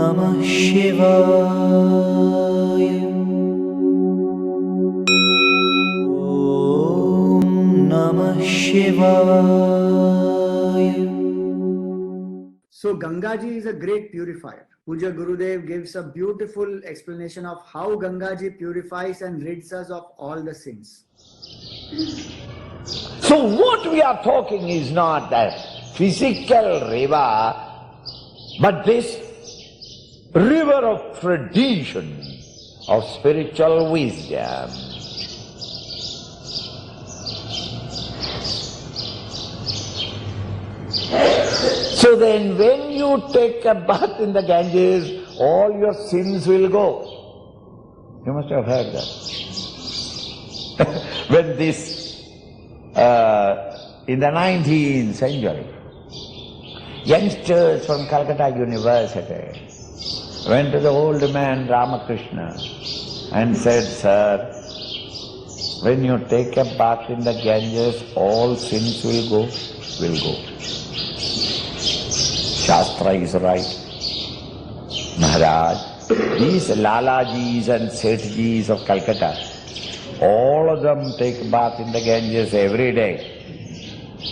Namah Shivaya. Om Namah Shivaya. So Gangaji is a great purifier. Puja Gurudev gives a beautiful explanation of how Gangaji purifies and rids us of all the sins. So what we are talking is not that physical river, but this river of tradition, of spiritual wisdom. So then when you take a bath in the Ganges, all your sins will go. You must have heard that. When this, in the 19th century, youngsters from Calcutta University went to the old man Ramakrishna and said, "Sir, when you take a bath in the Ganges, all sins will go. Shastra is right. Maharaj, these Lalajis and Sethjis of Calcutta, all of them take bath in the Ganges every day,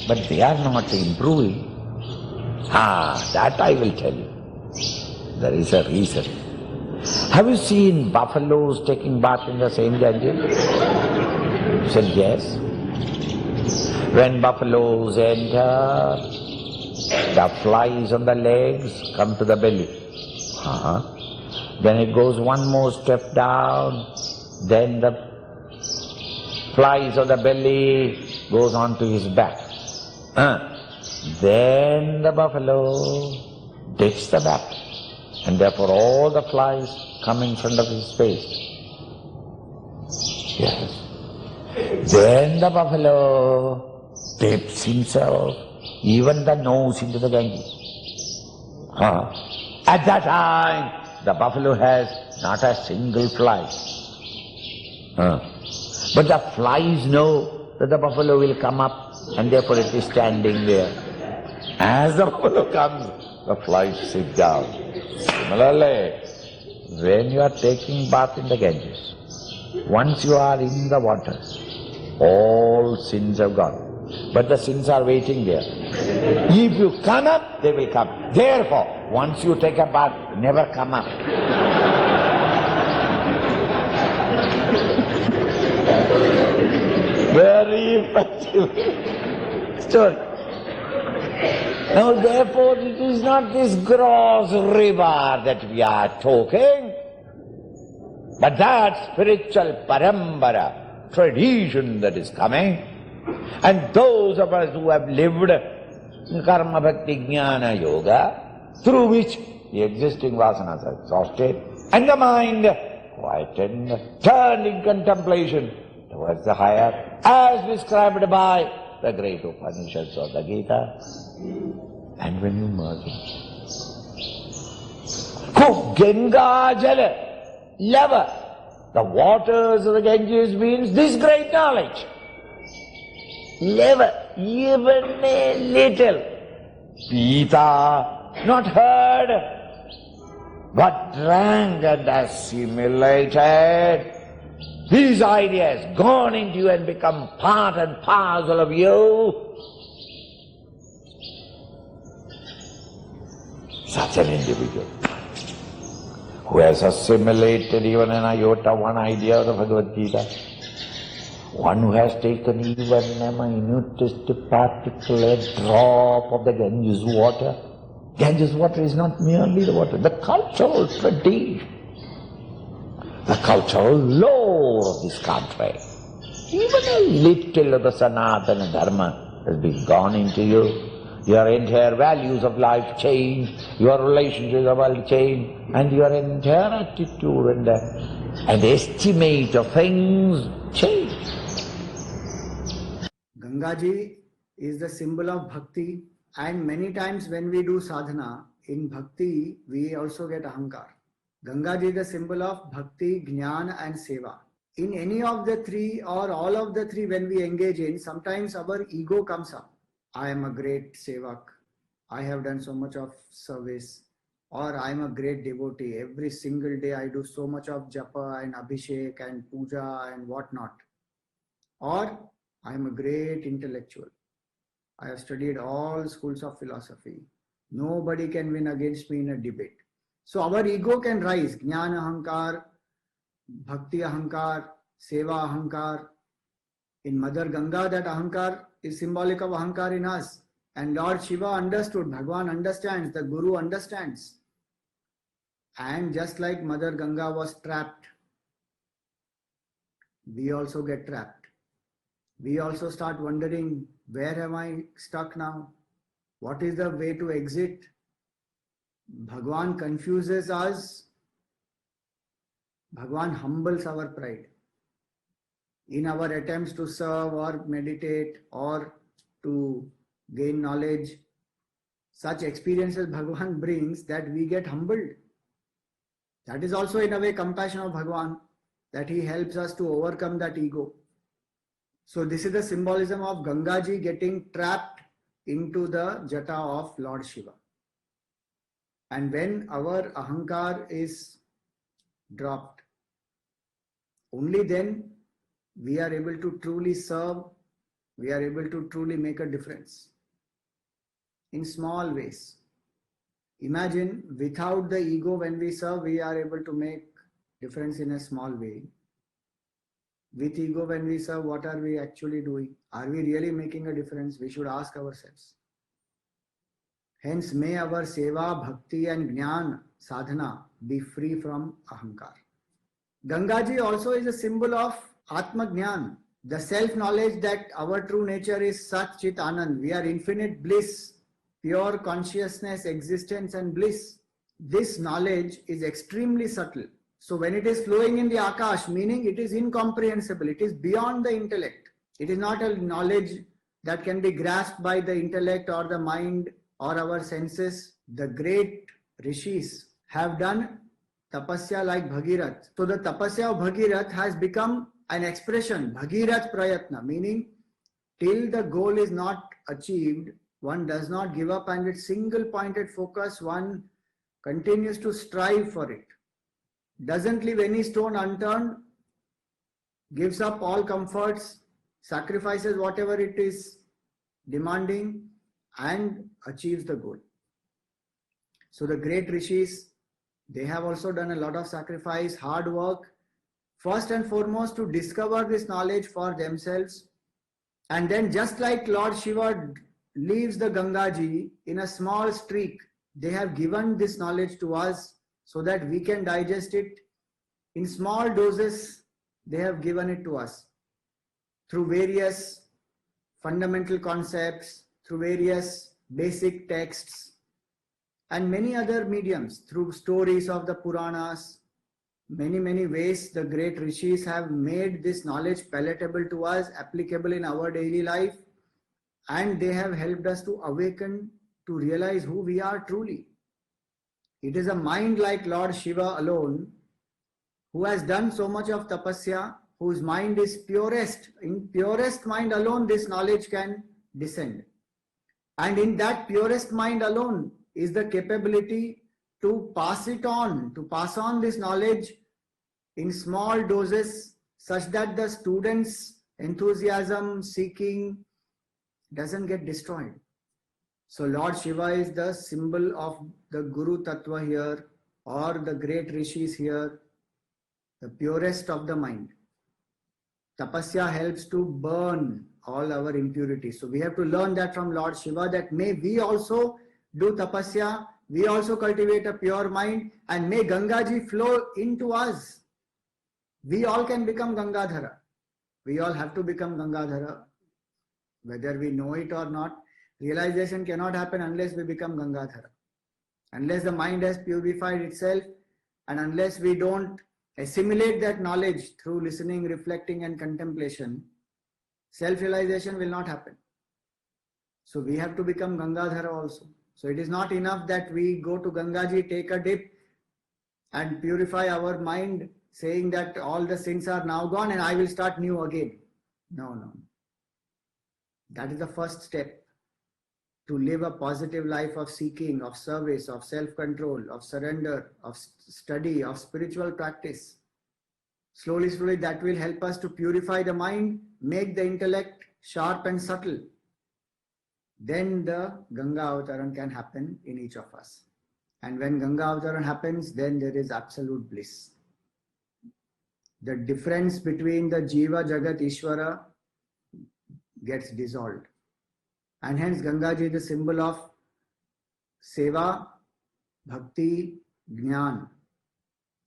but they are not improving. That I will tell you. There is a reason. Have you seen buffaloes taking bath in the same Ganges?" He said, "Yes. When buffaloes enter, the flies on the legs come to the belly. Then it goes one more step down, then the flies of the belly goes on to his back. Then the buffalo dips the back, and therefore all the flies come in front of his face. Yes. Then the buffalo dips himself, even the nose, into the Ganges. At that time, the buffalo has not a single fly. But the flies know that the buffalo will come up, and therefore it is standing there. As the buffalo comes, the flies sit down. Similarly, when you are taking bath in the Ganges, once you are in the water, all sins have gone. But the sins are waiting there. If you come up, they will come. Therefore, once you take a bath, never come up. Very effective story. Now therefore it is not this gross river that we are talking, but that spiritual parambara, tradition that is coming, and those of us who have lived karma bhakti jnana yoga, through which the existing vasanas are exhausted, and the mind quietened, turned in contemplation towards the higher, as described by the great Upanishads or the Gita. And when you merge it, Ganga Jala, lava, the waters of the Ganges means this great knowledge. Never, even a little. Pita, not heard, but drank and assimilated. These ideas gone into you and become part and parcel of you. Such an individual who has assimilated even an iota, one idea of the Bhagavad Gita, one who has taken even a minutest particular drop of the Ganges water. Ganges water is not merely the water, the cultural tradition, the cultural lore of this country. Even a little of the Sanatana Dharma has been gone into you. Your entire values of life change, your relationship with the world change, and your entire attitude and estimate of things change. Gangaji is the symbol of bhakti, and many times when we do sadhana, in bhakti we also get ahankar. Gangaji is the symbol of bhakti, jnana and seva. In any of the three or all of the three when we engage in, sometimes our ego comes up. I am a great sevak. I have done so much of service. or I'm a great devotee. Every single day I do so much of japa and abhishek and puja and whatnot. Or I'm a great intellectual. I have studied all schools of philosophy. Nobody can win against me in a debate. So our ego can rise. Jnana ahankar, bhakti ahankar, seva ahankar. In Mother Ganga, that ahankar is symbolic of ahankar in us. And Lord Shiva understood, Bhagwan understands, the Guru understands. And just like Mother Ganga was trapped, we also get trapped. We also start wondering, where am I stuck now? What is the way to exit? Bhagwan confuses us. Bhagwan humbles our pride. In our attempts to serve or meditate or to gain knowledge, such experiences Bhagwan brings that we get humbled. That is also in a way compassion of Bhagwan, that he helps us to overcome that ego. So this is the symbolism of Gangaji getting trapped into the jata of Lord Shiva. And when our ahankar is dropped, only then we are able to truly serve, we are able to truly make a difference in small ways. Imagine without the ego, when we serve, we are able to make difference in a small way. With ego, when we serve, what are we actually doing? Are we really making a difference? We should ask ourselves. Hence, may our seva, bhakti and jnana sadhana be free from ahankar. Gangaji also is a symbol of Atma Jnana, the self-knowledge that our true nature is Sat Chit Anand. We are infinite bliss, pure consciousness, existence and bliss. This knowledge is extremely subtle. So when it is flowing in the Akash, meaning it is incomprehensible, it is beyond the intellect. It is not a knowledge that can be grasped by the intellect or the mind or our senses. The great rishis have done tapasya like Bhagirath. So the tapasya of Bhagirath has become an expression, Bhagirath Prayatna, meaning till the goal is not achieved, one does not give up, and with single pointed focus, one continues to strive for it. Doesn't leave any stone unturned, gives up all comforts, sacrifices whatever it is demanding, and achieves the goal. So the great rishis, they have also done a lot of sacrifice, hard work, first and foremost to discover this knowledge for themselves. And then just like Lord Shiva leaves the Gangaji in a small streak, they have given this knowledge to us so that we can digest it. In small doses, they have given it to us through various fundamental concepts, through various basic texts, and many other mediums, through stories of the Puranas. Many ways the great rishis have made this knowledge palatable to us, applicable in our daily life, and they have helped us to awaken, to realize who we are truly. It is a mind like Lord Shiva alone who has done so much of tapasya, whose mind is purest. In purest mind alone this knowledge can descend. And in that purest mind alone is the capability to pass it on, to pass on this knowledge in small doses such that the student's enthusiasm, seeking doesn't get destroyed. So Lord Shiva is the symbol of the Guru Tattva here, or the great rishis here, the purest of the mind. Tapasya helps to burn all our impurities. So we have to learn that from Lord Shiva, that may we also do tapasya, we also cultivate a pure mind, and may Gangaji flow into us. We all can become Gangadhara. We all have to become Gangadhara, whether we know it or not. Realization cannot happen unless we become Gangadhara. Unless the mind has purified itself, and unless we don't assimilate that knowledge through listening, reflecting and contemplation, self-realization will not happen. So we have to become Gangadhara also. So it is not enough that we go to Gangaji, take a dip and purify our mind, saying that all the sins are now gone and I will start new again. No. That is the first step. to live a positive life of seeking, of service, of self-control, of surrender, of study, of spiritual practice. Slowly, slowly, that will help us to purify the mind, make the intellect sharp and subtle. Then the Ganga Avataran can happen in each of us. And when Ganga Avataran happens, then there is absolute bliss. The difference between the Jiva, Jagat, Ishvara gets dissolved. And hence Gangaji is the symbol of Seva, Bhakti, Jnana.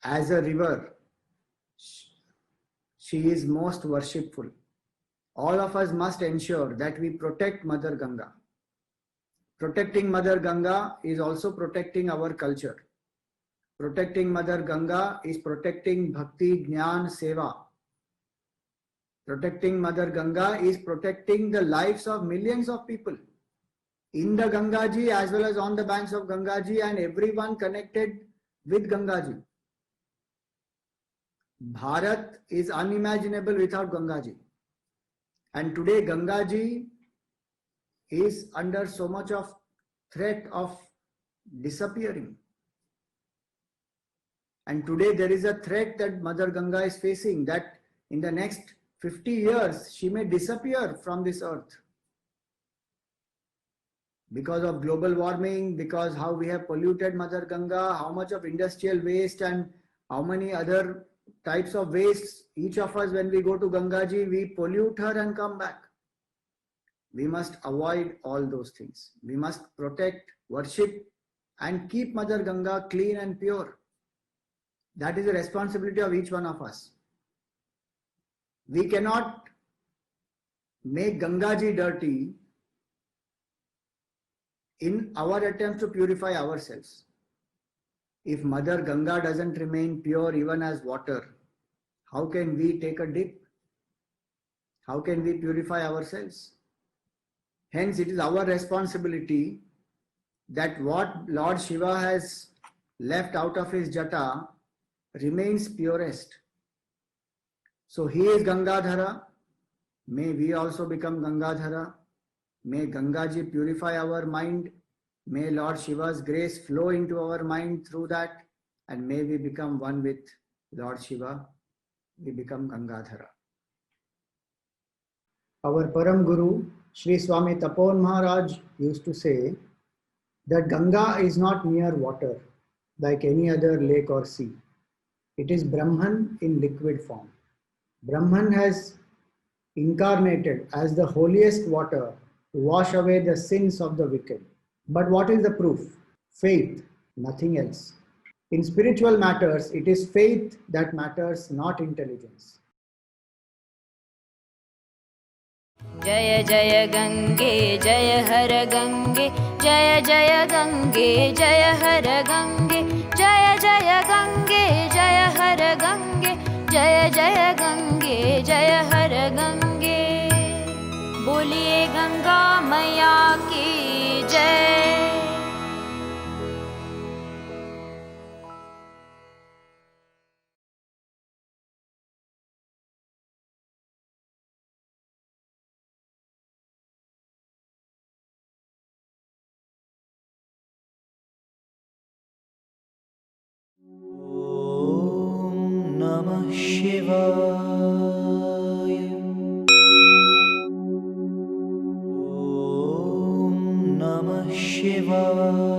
As a river, she is most worshipful. All of us must ensure that we protect Mother Ganga. Protecting Mother Ganga is also protecting our culture. Protecting Mother Ganga is protecting Bhakti, Jnana, Seva. Protecting Mother Ganga is protecting the lives of millions of people in the Gangaji as well as on the banks of Gangaji and everyone connected with Gangaji. Bharat is unimaginable without Gangaji. And today Gangaji is under so much of threat of disappearing. And today there is a threat that Mother Ganga is facing, that in the next 50 years she may disappear from this earth. Because of global warming, because how we have polluted Mother Ganga, how much of industrial waste and how many other types of wastes, each of us when we go to Gangaji, we pollute her and come back. We must avoid all those things. We must protect, worship and keep Mother Ganga clean and pure. That is the responsibility of each one of us. We cannot make Gangaji dirty in our attempts to purify ourselves. If Mother Ganga doesn't remain pure even as water, how can we take a dip? How can we purify ourselves? Hence, it is our responsibility that what Lord Shiva has left out of his jata remains purest. So he is Gangadhara. May we also become Gangadhara. May Gangaji purify our mind. May Lord Shiva's grace flow into our mind through that. And may we become one with Lord Shiva. We become Gangadhara. Our Param Guru, Sri Swami Tapon Maharaj used to say that Ganga is not mere water like any other lake or sea. It is Brahman in liquid form. Brahman has incarnated as the holiest water to wash away the sins of the wicked. But what is the proof? Faith, nothing else. In spiritual matters, it is faith that matters, not intelligence. जय जय गंगे जय हर गंगे जय जय गंगे जय हर गंगे जय जय गंगे जय हर गंगे जय जय गंगे जय हर गंगे बोलिए गंगा मैया की जय। Namah Shivaya. Om Namah Shivaya.